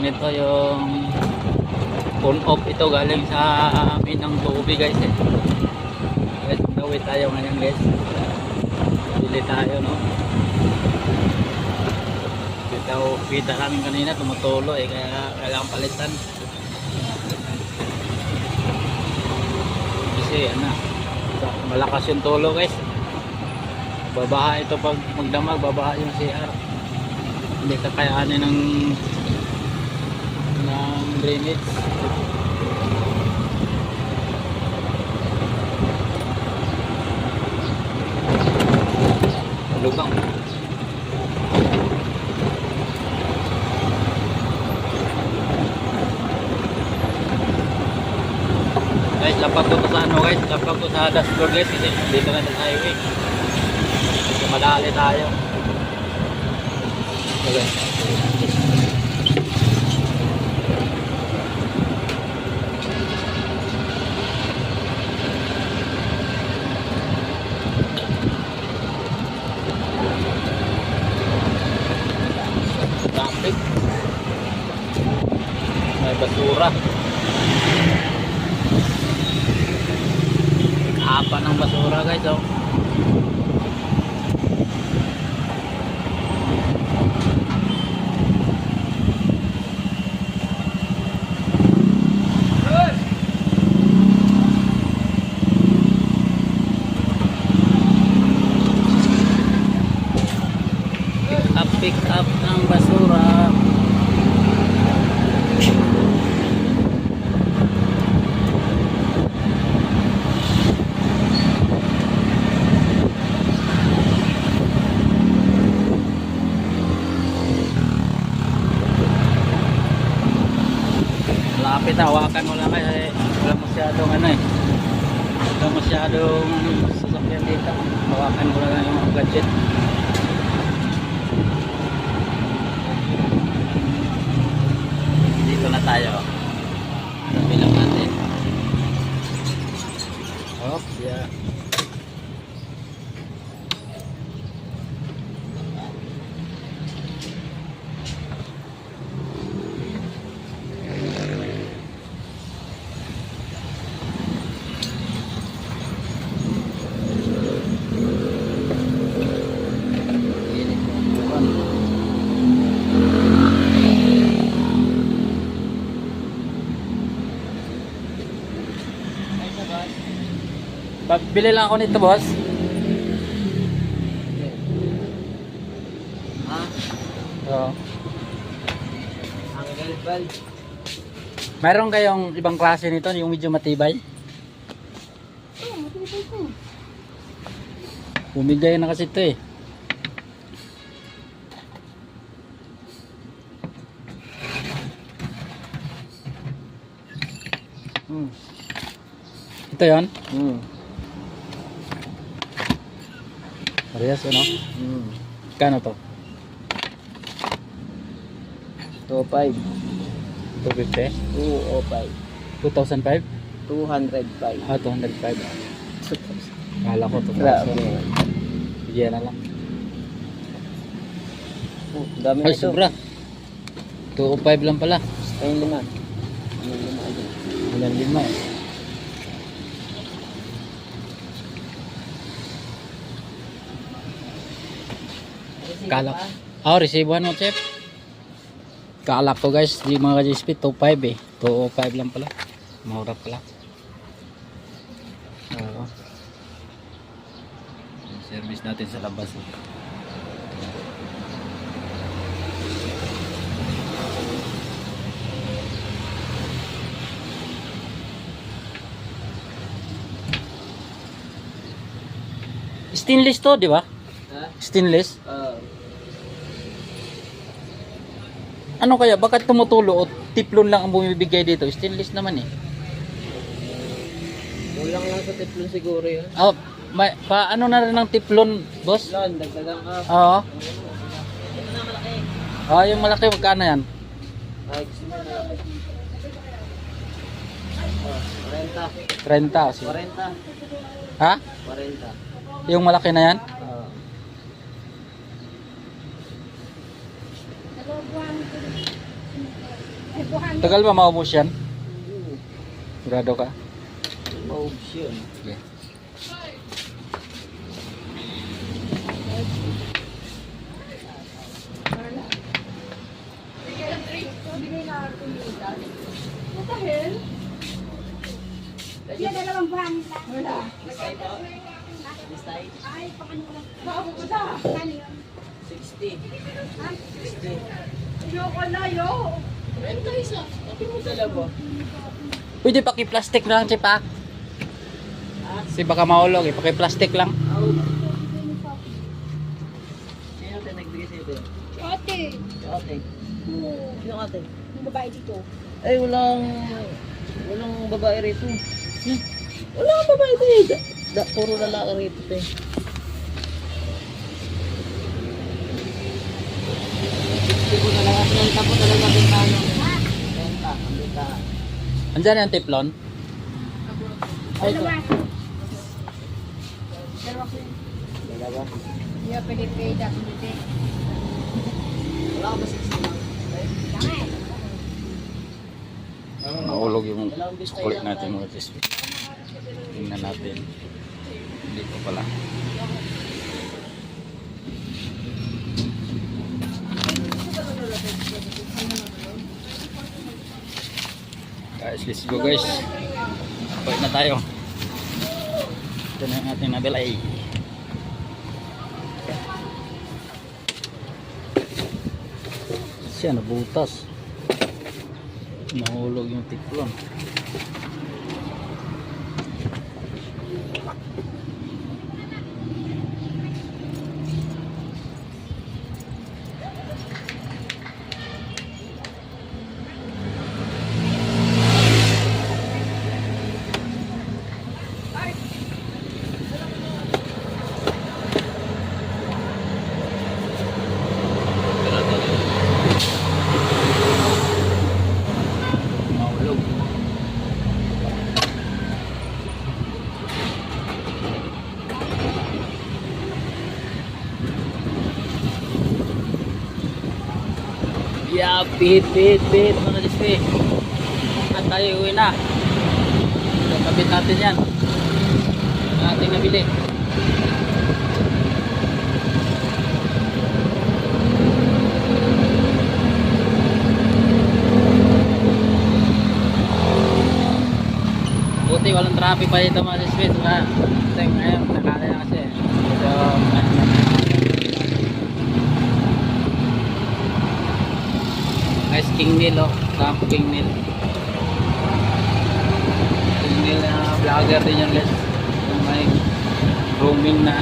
nito yung phone off. Ito galing sa amin ng tubig guys eh. Guys, nawit tayo ngayon guys. Bili tayo no. Kita namin kanina tumutulo eh, kaya kailangan palitan. Kasi ano, malakas yung tulo guys. Babaha ito pag magdamag, babaha yung CR. Hindi kakayanin ng drainage. Lubang. Guys, lapag ko sa ano guys, lapag ko sa dashboard guys, kasi dito na sa highway. Kasi madali tayo. Okay. Traffic. May basura. Apa ng basura guys oh. Pick up ng basura. Malapit na, hawakan mo lang kasi wala masyadong ano eh. Wala masyadong sasakyan dito. Hawakan mo lang yung gadget. Dito na tayo. Sabi lang natin. Oops, yeah. Bili lang ako nito, boss. Ha? Oo. Ang galbal. Mayroon kayong ibang klase nito, yung medyo matibay? Oo, matibay ko. Bumigay na kasi ito eh. Ito yun? Parehas ano? Kano to? 205. 250? 205. 2005? 205. Ah, 205. Kala ko 2000. Grabe. Bigyan na lang. Dami Ay, nito. sobra. 205 lang pala. Ayun lima. Ayun lima. Walang lima eh. Kalak. Oh, resibuhan mo, chef. Kalak to guys, di mga ka-GSP 25 eh. 205 lang pala. Mura pala. Oo. Service natin sa labas eh. Stainless to, di ba? Ha? Stainless. Ano kaya? Bakit tumutulo o tiplon lang ang bumibigay dito? Stainless naman eh. Kulang lang sa tiplon siguro yun. Oh, paano na rin ng tiplon, boss? Lon, dagdagan ka. Oo. Ah, yung malaki, magkano yan? Ay, gusto mo na. 40. 30. Sige. 40. Ha? 40. Yung malaki na yan? Tagal ba maubos yan? Oo. Sigurado ka? Maubos yun. Okay. What the hell? Yan, dalawang buhangin lang. Wala. Ay, paano lang. Bago ko na. Ano yun? 60. Ha? 60. Ayoko na, yo. Renta isa. Kapit mo dalawa. Pwede paki-plastic lang, Chipa. Kasi baka maulog, paki-plastic lang. Out. Sino tayo nagbigay sa'yo ito? Ate. Si ate. Oo. Sino ate? Yung babae dito. Ay, walang babae rito. Walang babae dito. Puro lalaki rito, te. Hindi ko na lang at renta po talaga bintano. Renta, ang bintana. Andyan yung tiplon. Ay, ito. Dalawa. Dalawa ko yun. Dalawa. Yeah, pwede pay that hindi. Wala ka ba 60 lang? Dami. Maulog yung Dalawang bisay kulit lang natin tayo. mga Chispy. Tingnan natin. Hindi pa pala. Guys, let's go guys. Balik na tayo. Ito na yung ating nabilay. Siya nabutas. Nahulog yung tiklon. Nahulog. Yeah, pit mga dispe. At tayo uwi na. Kapit natin yan. Ang ating nabili. Buti walang traffic pa dito mga dispe. Diba? Ito yung ngayon, nakala na kasi. So, guys, King Neil oh. Camp King Neil. King Neil na vlogger din yan guys. Yung may grooming na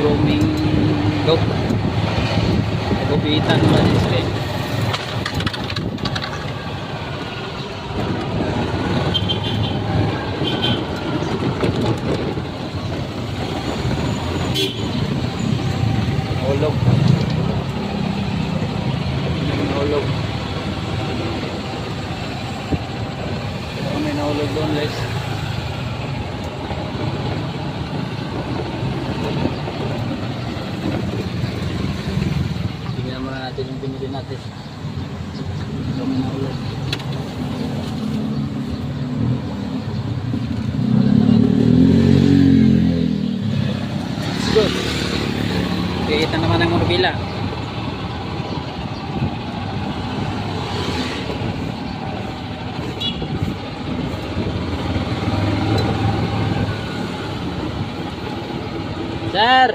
grooming dog. Gupitan mga dispe. Nahulog. Nahulog. May nahulog doon guys. Tingnan muna natin yung binili natin. So may nahulog. Good. Kita naman ang morbila. Sir.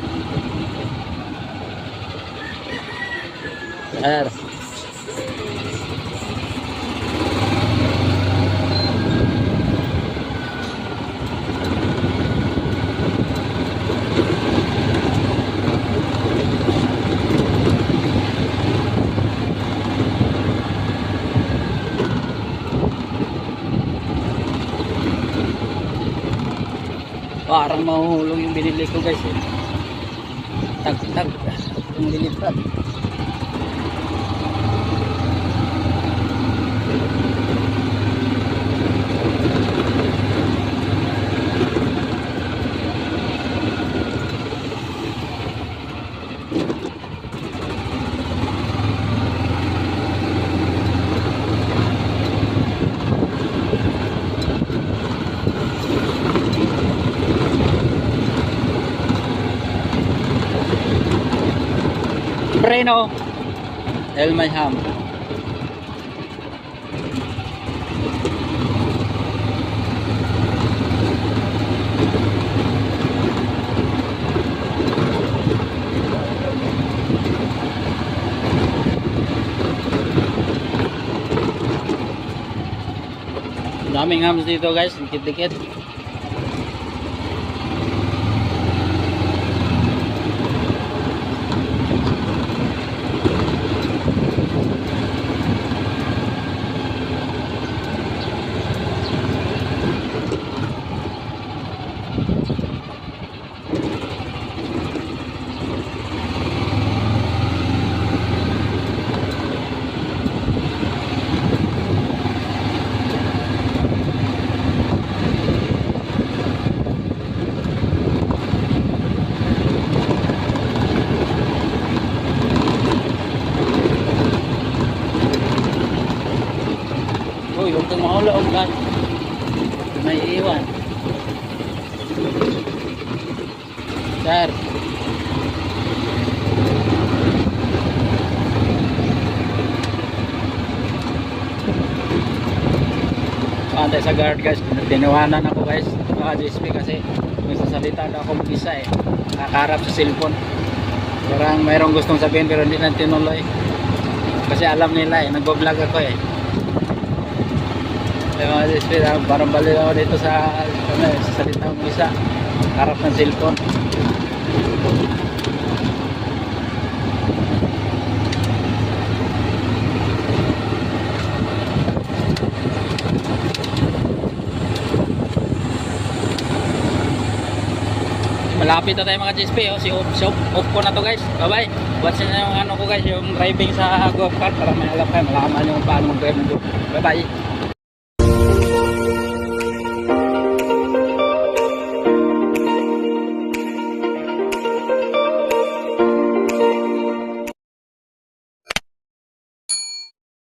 Sir. Parang mahuhulog yung binili ko guys eh. Tag-tag yung lilipad. Sombrero. El Mayham. Daming hams dito guys, dikit-dikit. Uy, huwag kang maulaog guys. May iwan. Sir. Pantay sa guard guys. Tinawanan ako guys. Mga GSP kasi may sasalita na ako mag-isa eh. Nakakarap sa cellphone. Parang mayroong gustong sabihin pero hindi na tinuloy. Kasi alam nila eh. Nagbablog ako eh. Yung mga GSP, parang balik ako dito sa salita ng isa, harap ng cellphone. Malapit na tayo mga GSP, oh. Si off ko na to guys. Bye bye. Watch nyo yung ano ko guys, yung driving sa golf cart para may alam kayo, malaman yung paano mag-drive ng golf. Bye bye.